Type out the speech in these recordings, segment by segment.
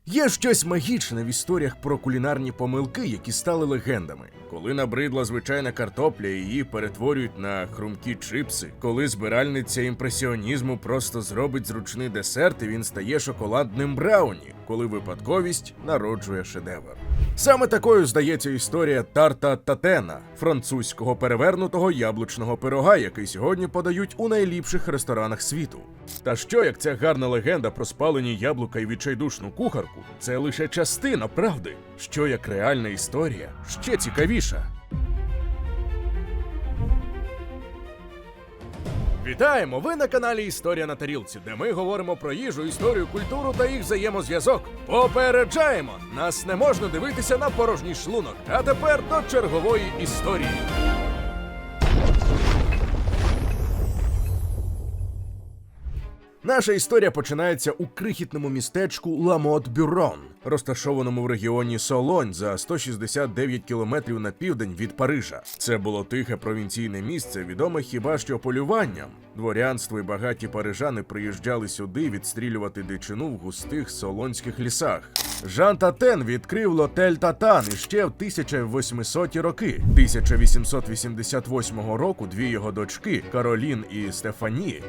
Є щось магічне в історіях про кулінарні помилки, які стали легендами. Коли набридла звичайна картопля, її перетворюють на хрумкі чипси. Коли збиральниця імпресіонізму просто зробить зручний десерт, і він стає шоколадним брауні. Коли випадковість народжує шедевр. Саме такою здається історія тарта татена, французького перевернутого яблучного пирога, який сьогодні подають у найліпших ресторанах світу. Та що, як ця гарна легенда про спалені яблука і відчайдушну кухарку, це лише частина правди. Що, як реальна історія, ще цікавіша. Вітаємо! Ви на каналі Історія на тарілці, де ми говоримо про їжу, історію, культуру та їх взаємозв'язок. Попереджаємо! Нас не можна дивитися на порожній шлунок. А тепер до чергової історії. Наша історія починається у крихітному містечку Ла-Мот-Бюрон, розташованому в регіоні Солонь за 169 кілометрів на південь від Парижа. Це було тихе провінційне місце, відоме хіба що полюванням. Дворянство і багаті парижани приїжджали сюди відстрілювати дичину в густих солонських лісах. Жан Татен відкрив лотель Татан іще в 1800-ті роки. 1888 року дві його дочки, Каролін і Стефані,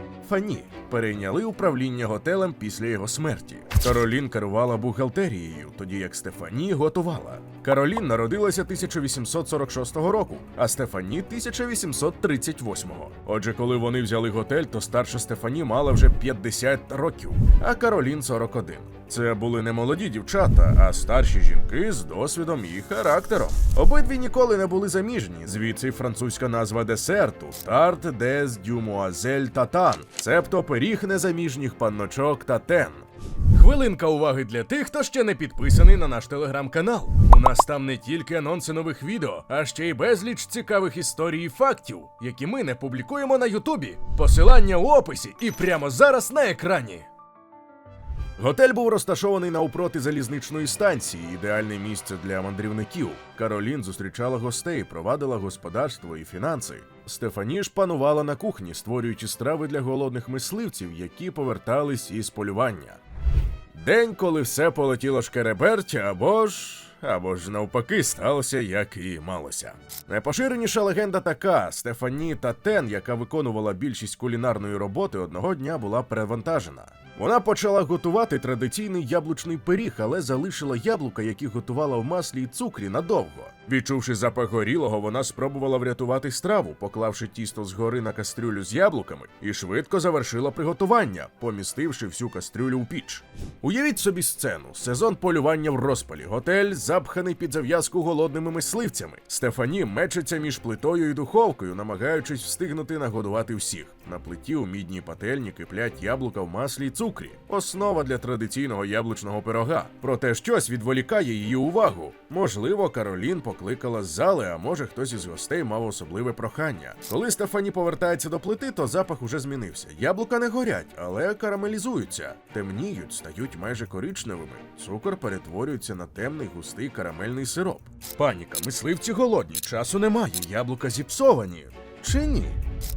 перейняли управління готелем після його смерті. Каролін керувала бухгалтерією, тоді як Стефані готувала. Каролін народилася 1846 року, а Стефані 1838. Отже, коли вони взяли готель, то старша Стефані мала вже 50 років, а Каролін 41. Це були не молоді дівчата, а старші жінки з досвідом і характером. Обидві ніколи не були заміжні, звідси французька назва десерту – «Тарт дез дюмуазель Татан», цебто пиріг незаміжніх панночок Татен. Хвилинка уваги для тих, хто ще не підписаний на наш телеграм-канал. У нас там не тільки анонси нових відео, а ще й безліч цікавих історій і фактів, які ми не публікуємо на Ютубі. Посилання у описі і прямо зараз на екрані. Готель був розташований навпроти залізничної станції, ідеальне місце для мандрівників. Каролін зустрічала гостей, провадила господарство і фінанси. Стефані ж панувала на кухні, створюючи страви для голодних мисливців, які повертались із полювання. День, коли все полетіло шкереберть, або ж навпаки сталося, як і малося. Найпоширеніша легенда така: Стефані Татен, яка виконувала більшість кулінарної роботи, одного дня була перевантажена. Вона почала готувати традиційний яблучний пиріг, але залишила яблука, які готувала в маслі і цукрі, надовго. Відчувши запах горілого, вона спробувала врятувати страву, поклавши тісто згори на кастрюлю з яблуками, і швидко завершила приготування, помістивши всю кастрюлю у піч. Уявіть собі сцену. Сезон полювання в розпалі. Готель запханий під зав'язку голодними мисливцями. Стефані мечеться між плитою і духовкою, намагаючись встигнути нагодувати всіх. На плиті у мідній пательні киплять яблука в маслі і цукрі. Основа для традиційного яблучного пирога. Проте щось відволікає її увагу. Можливо, Каролін покликала з зали, а може хтось із гостей мав особливе прохання. Коли Стефані повертається до плити, то запах уже змінився. Яблука не горять, але карамелізуються. Темніють, стають майже коричневими. Цукор перетворюється на темний густий карамельний сироп. Паніка, мисливці голодні, часу немає, яблука зіпсовані. Чи ні?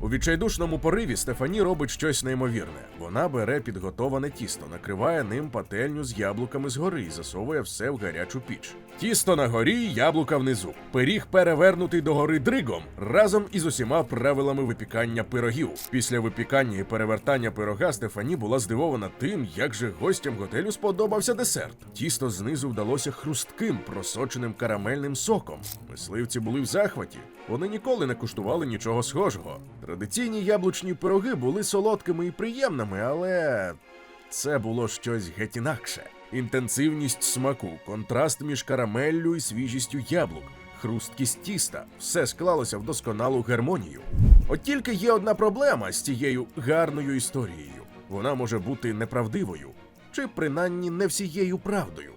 У відчайдушному пориві Стефані робить щось неймовірне. Вона бере підготоване тісто, накриває ним пательню з яблуками згори і засовує все в гарячу піч. Тісто на горі, яблука внизу. Пиріг перевернутий догори дригом, разом із усіма правилами випікання пирогів. Після випікання і перевертання пирога Стефані була здивована тим, як же гостям готелю сподобався десерт. Тісто знизу вдалося хрустким, просоченим карамельним соком. Мисливці були в захваті. Вони ніколи не куштували нічого схожого. Традиційні яблучні пироги були солодкими і приємними, але це було щось геть інакше. Інтенсивність смаку, контраст між карамеллю і свіжістю яблук, хрусткість тіста – все склалося в досконалу гармонію. От тільки є одна проблема з цією гарною історією. Вона може бути неправдивою, чи принаймні не всією правдою.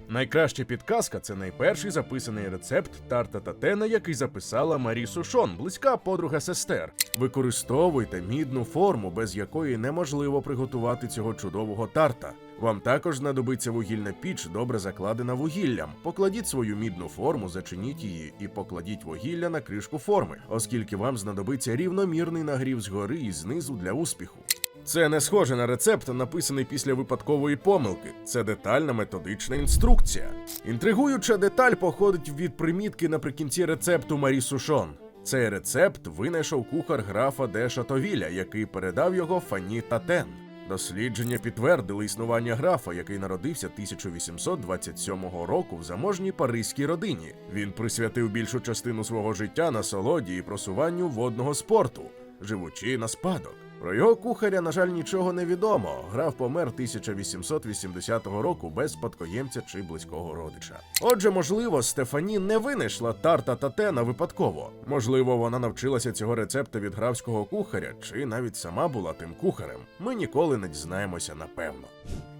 Найкраща підказка – це найперший записаний рецепт тарта татена, який записала Марі Сушон, близька подруга сестер. Використовуйте мідну форму, без якої неможливо приготувати цього чудового тарта. Вам також знадобиться вугільна піч, добре закладена вугіллям. Покладіть свою мідну форму, зачиніть її і покладіть вугілля на кришку форми, оскільки вам знадобиться рівномірний нагрів згори і знизу для успіху. Це не схоже на рецепт, написаний після випадкової помилки. Це детальна методична інструкція. Інтригуюча деталь походить від примітки наприкінці рецепту Марі Сушон. Цей рецепт винайшов кухар графа де Шатовіля, який передав його Фанні Татен. Дослідження підтвердили існування графа, який народився 1827 року в заможній паризькій родині. Він присвятив більшу частину свого життя насолоді і просуванню водного спорту, живучи на спадок. Про його кухаря, на жаль, нічого не відомо. Граф помер 1880 року без спадкоємця чи близького родича. Отже, можливо, Стефані не винайшла тарта Татена випадково. Можливо, вона навчилася цього рецепта від графського кухаря, чи навіть сама була тим кухарем. Ми ніколи не дізнаємося напевно.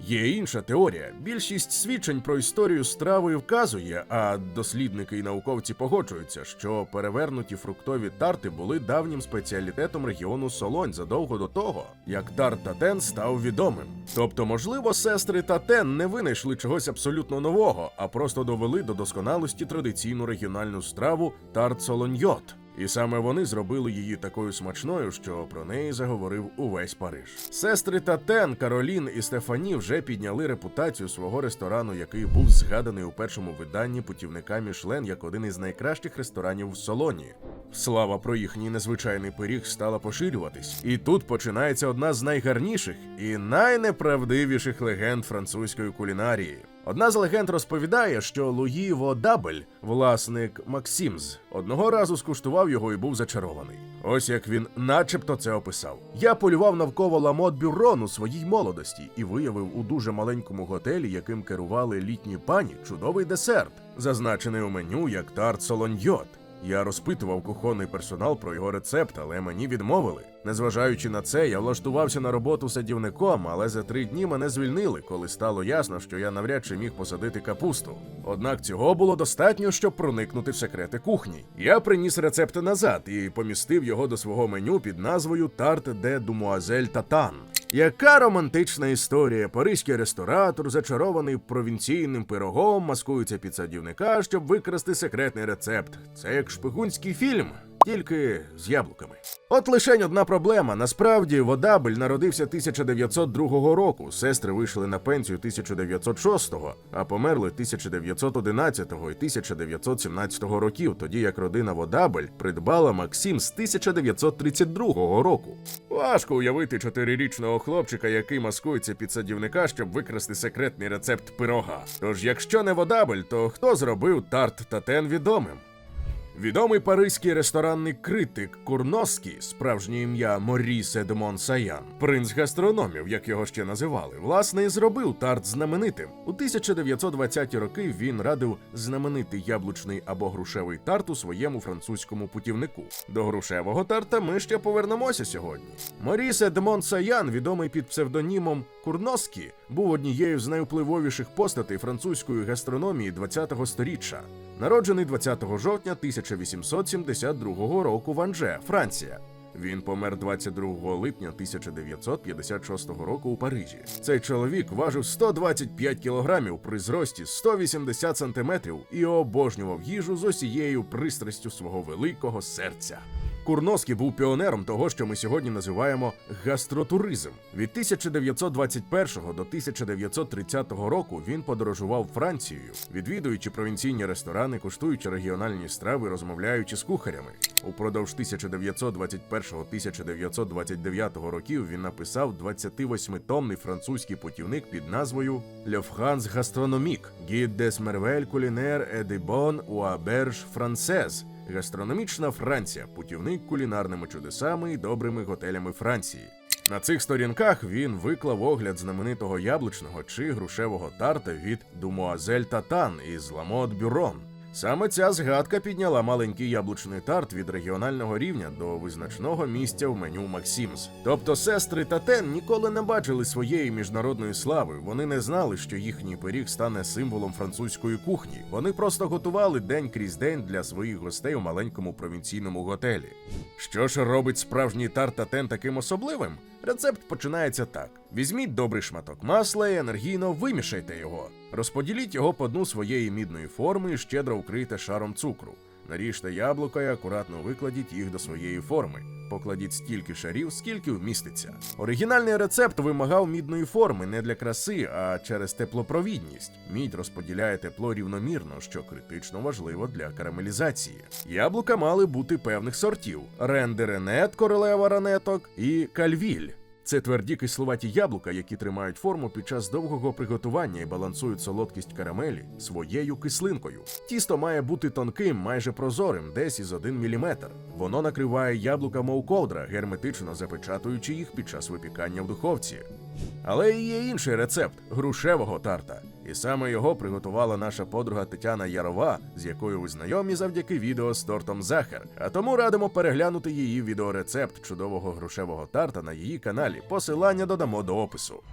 Є інша теорія. Більшість свідчень про історію страви вказує, а дослідники і науковці погоджуються, що перевернуті фруктові тарти були давнім спеціалітетом регіону Солонь задовго до того, як тарт Татен став відомим. Тобто, можливо, сестри Татен не винайшли чогось абсолютно нового, а просто довели до досконалості традиційну регіональну страву тарт солоньйот. І саме вони зробили її такою смачною, що про неї заговорив увесь Париж. Сестри Татен, Каролін і Стефані вже підняли репутацію свого ресторану, який був згаданий у першому виданні путівника Мішлен як один із найкращих ресторанів в Солоні. Слава про їхній незвичайний пиріг стала поширюватись. І тут починається одна з найгарніших і найнеправдивіших легенд французької кулінарії. Одна з легенд розповідає, що Луї Водабель, власник Максімз, одного разу скуштував його і був зачарований. Ось як він начебто це описав. «Я полював навколо Ла Мот Бюрон у своїй молодості і виявив у дуже маленькому готелі, яким керували літні пані, чудовий десерт, зазначений у меню як тарт солоньйот. Я розпитував кухонний персонал про його рецепт, але мені відмовили. Незважаючи на це, я влаштувався на роботу садівником, але за 3 дні мене звільнили, коли стало ясно, що я навряд чи міг посадити капусту. Однак цього було достатньо, щоб проникнути в секрети кухні. Я приніс рецепт назад і помістив його до свого меню під назвою «Тарт де Думуазель Татан». Яка романтична історія. Паризький ресторатор, зачарований провінційним пирогом, маскується під садівника, щоб викрасти секретний рецепт. Це як шпигунський фільм, тільки з яблуками. От лишень одна проблема. Насправді, Водабель народився 1902 року, сестри вийшли на пенсію 1906-го, а померли 1911-го і 1917 років, тоді як родина Водабель придбала Максим з 1932 року. Важко уявити 4-річного хлопчика, який маскується під садівника, щоб викрасти секретний рецепт пирога. Тож, якщо не Водабель, то хто зробив тарт Татен відомим? Відомий паризький ресторанний критик Курноскі, справжнє ім'я Моріс Едмон Саян, принц гастрономів, як його ще називали, власне і зробив тарт знаменитим. У 1920-ті роки він радив знаменитий яблучний або грушевий тарт у своєму французькому путівнику. До грушевого тарта ми ще повернемося сьогодні. Моріс Едмон Саян, відомий під псевдонімом Курноскі, був однією з найвпливовіших постатей французької гастрономії ХХ століття. Народжений 20 жовтня 1872 року в Анже, Франція. Він помер 22 липня 1956 року у Парижі. Цей чоловік важив 125 кілограмів при зрості 180 сантиметрів і обожнював їжу з усією пристрастю свого великого серця. Курноскі був піонером того, що ми сьогодні називаємо гастротуризм. Від 1921 до 1930 року він подорожував Францією, відвідуючи провінційні ресторани, куштуючи регіональні страви, розмовляючи з кухарями. Упродовж 1921-1929 років він написав 28-томний французький путівник під назвою «Le France Gastronomique – Guide des merveilles culinaires et des bonnes ou auberges françaises» – «Гастрономічна Франція. Путівник кулінарними чудесами і добрими готелями Франції». На цих сторінках він виклав огляд знаменитого яблучного чи грушевого тарта від Думуазель Татан із Ла Мот Бюрон. Саме ця згадка підняла маленький яблучний тарт від регіонального рівня до визначного місця в меню Максімз. Тобто сестри Татен ніколи не бачили своєї міжнародної слави, вони не знали, що їхній пиріг стане символом французької кухні. Вони просто готували день крізь день для своїх гостей у маленькому провінційному готелі. Що ж робить справжній тарт Татен таким особливим? Рецепт починається так. Візьміть добрий шматок масла і енергійно вимішайте його. Розподіліть його по дну своєї мідної форми і щедро вкрийте шаром цукру. Наріжте яблука і акуратно викладіть їх до своєї форми. Покладіть стільки шарів, скільки вміститься. Оригінальний рецепт вимагав мідної форми не для краси, а через теплопровідність. Мідь розподіляє тепло рівномірно, що критично важливо для карамелізації. Яблука мали бути певних сортів: Рен-де-Ренет, королева ранеток, і Кальвіль. Це тверді кисловаті яблука, які тримають форму під час довгого приготування і балансують солодкість карамелі своєю кислинкою. Тісто має бути тонким, майже прозорим, десь із 1 мм. Воно накриває яблука мов ковдра, герметично запечатуючи їх під час випікання в духовці. Але і є інший рецепт – грушевого тарта. І саме його приготувала наша подруга Тетяна Ярова, з якою ви знайомі завдяки відео з тортом «Захар». А тому радимо переглянути її відеорецепт чудового грушевого тарта на її каналі. Посилання додамо до опису.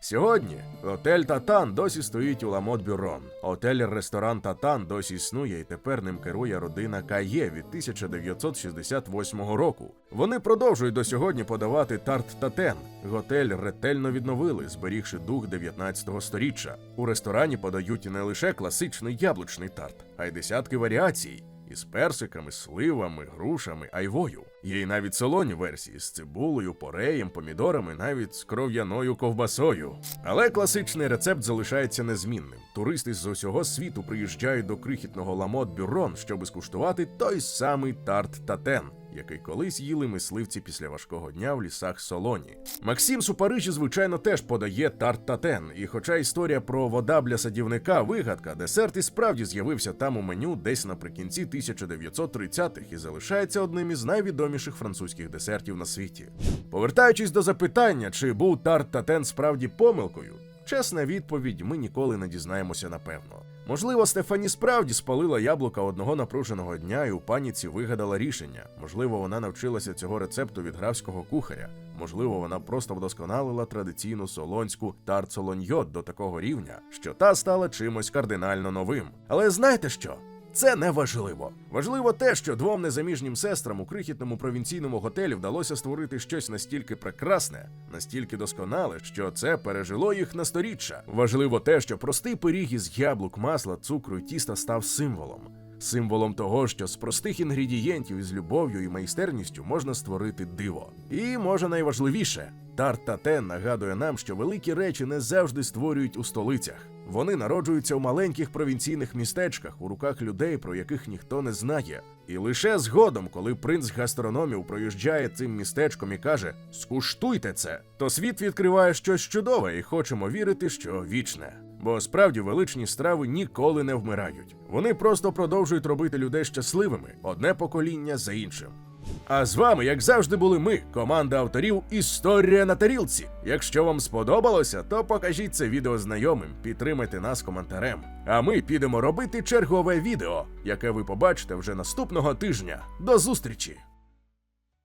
Сьогодні готель Татан досі стоїть у Ламот-Бюрон. Готель-ресторан Татан досі існує і тепер ним керує родина Кає від 1968 року. Вони продовжують до сьогодні подавати тарт Татен. Готель ретельно відновили, зберігши дух 19 сторіччя. У ресторані подають не лише класичний яблучний тарт, а й десятки варіацій. Із персиками, сливами, грушами, айвою. Є й навіть солоні версії з цибулею, пореєм, помідорами, навіть з кров'яною ковбасою. Але класичний рецепт залишається незмінним. Туристи з усього світу приїжджають до крихітного Ламот-Бюрон, щоб скуштувати той самий тарт Татен, який колись їли мисливці після важкого дня в лісах Солоні. Максимс у Парижі, звичайно, теж подає тарт Татен, і хоча історія про водабля садівника – вигадка, десерт і справді з'явився там у меню десь наприкінці 1930-х і залишається одним із найвідоміших французьких десертів на світі. Повертаючись до запитання, чи був тарт Татен справді помилкою, чесна відповідь – ми ніколи не дізнаємося напевно. Можливо, Стефані справді спалила яблука одного напруженого дня і у паніці вигадала рішення. Можливо, вона навчилася цього рецепту від графського кухаря. Можливо, вона просто вдосконалила традиційну солонську тарт-солоньйот до такого рівня, що та стала чимось кардинально новим. Але знаєте що? Це не важливо. Важливо те, що двом незаміжнім сестрам у крихітному провінційному готелі вдалося створити щось настільки прекрасне, настільки досконале, що це пережило їх на сторіччя. Важливо те, що простий пиріг із яблук, масла, цукру і тіста став символом. Символом того, що з простих інгредієнтів із любов'ю і майстерністю можна створити диво. І, може найважливіше, тарт Татен нагадує нам, що великі речі не завжди створюють у столицях. Вони народжуються у маленьких провінційних містечках, у руках людей, про яких ніхто не знає. І лише згодом, коли принц гастрономів проїжджає цим містечком і каже «Скуштуйте це», то світ відкриває щось чудове і хочемо вірити, що вічне. Бо справді величні страви ніколи не вмирають. Вони просто продовжують робити людей щасливими, одне покоління за іншим. А з вами, як завжди, були ми, команда авторів «Історія на тарілці». Якщо вам сподобалося, то покажіть це відео знайомим, підтримайте нас коментарем. А ми підемо робити чергове відео, яке ви побачите вже наступного тижня. До зустрічі!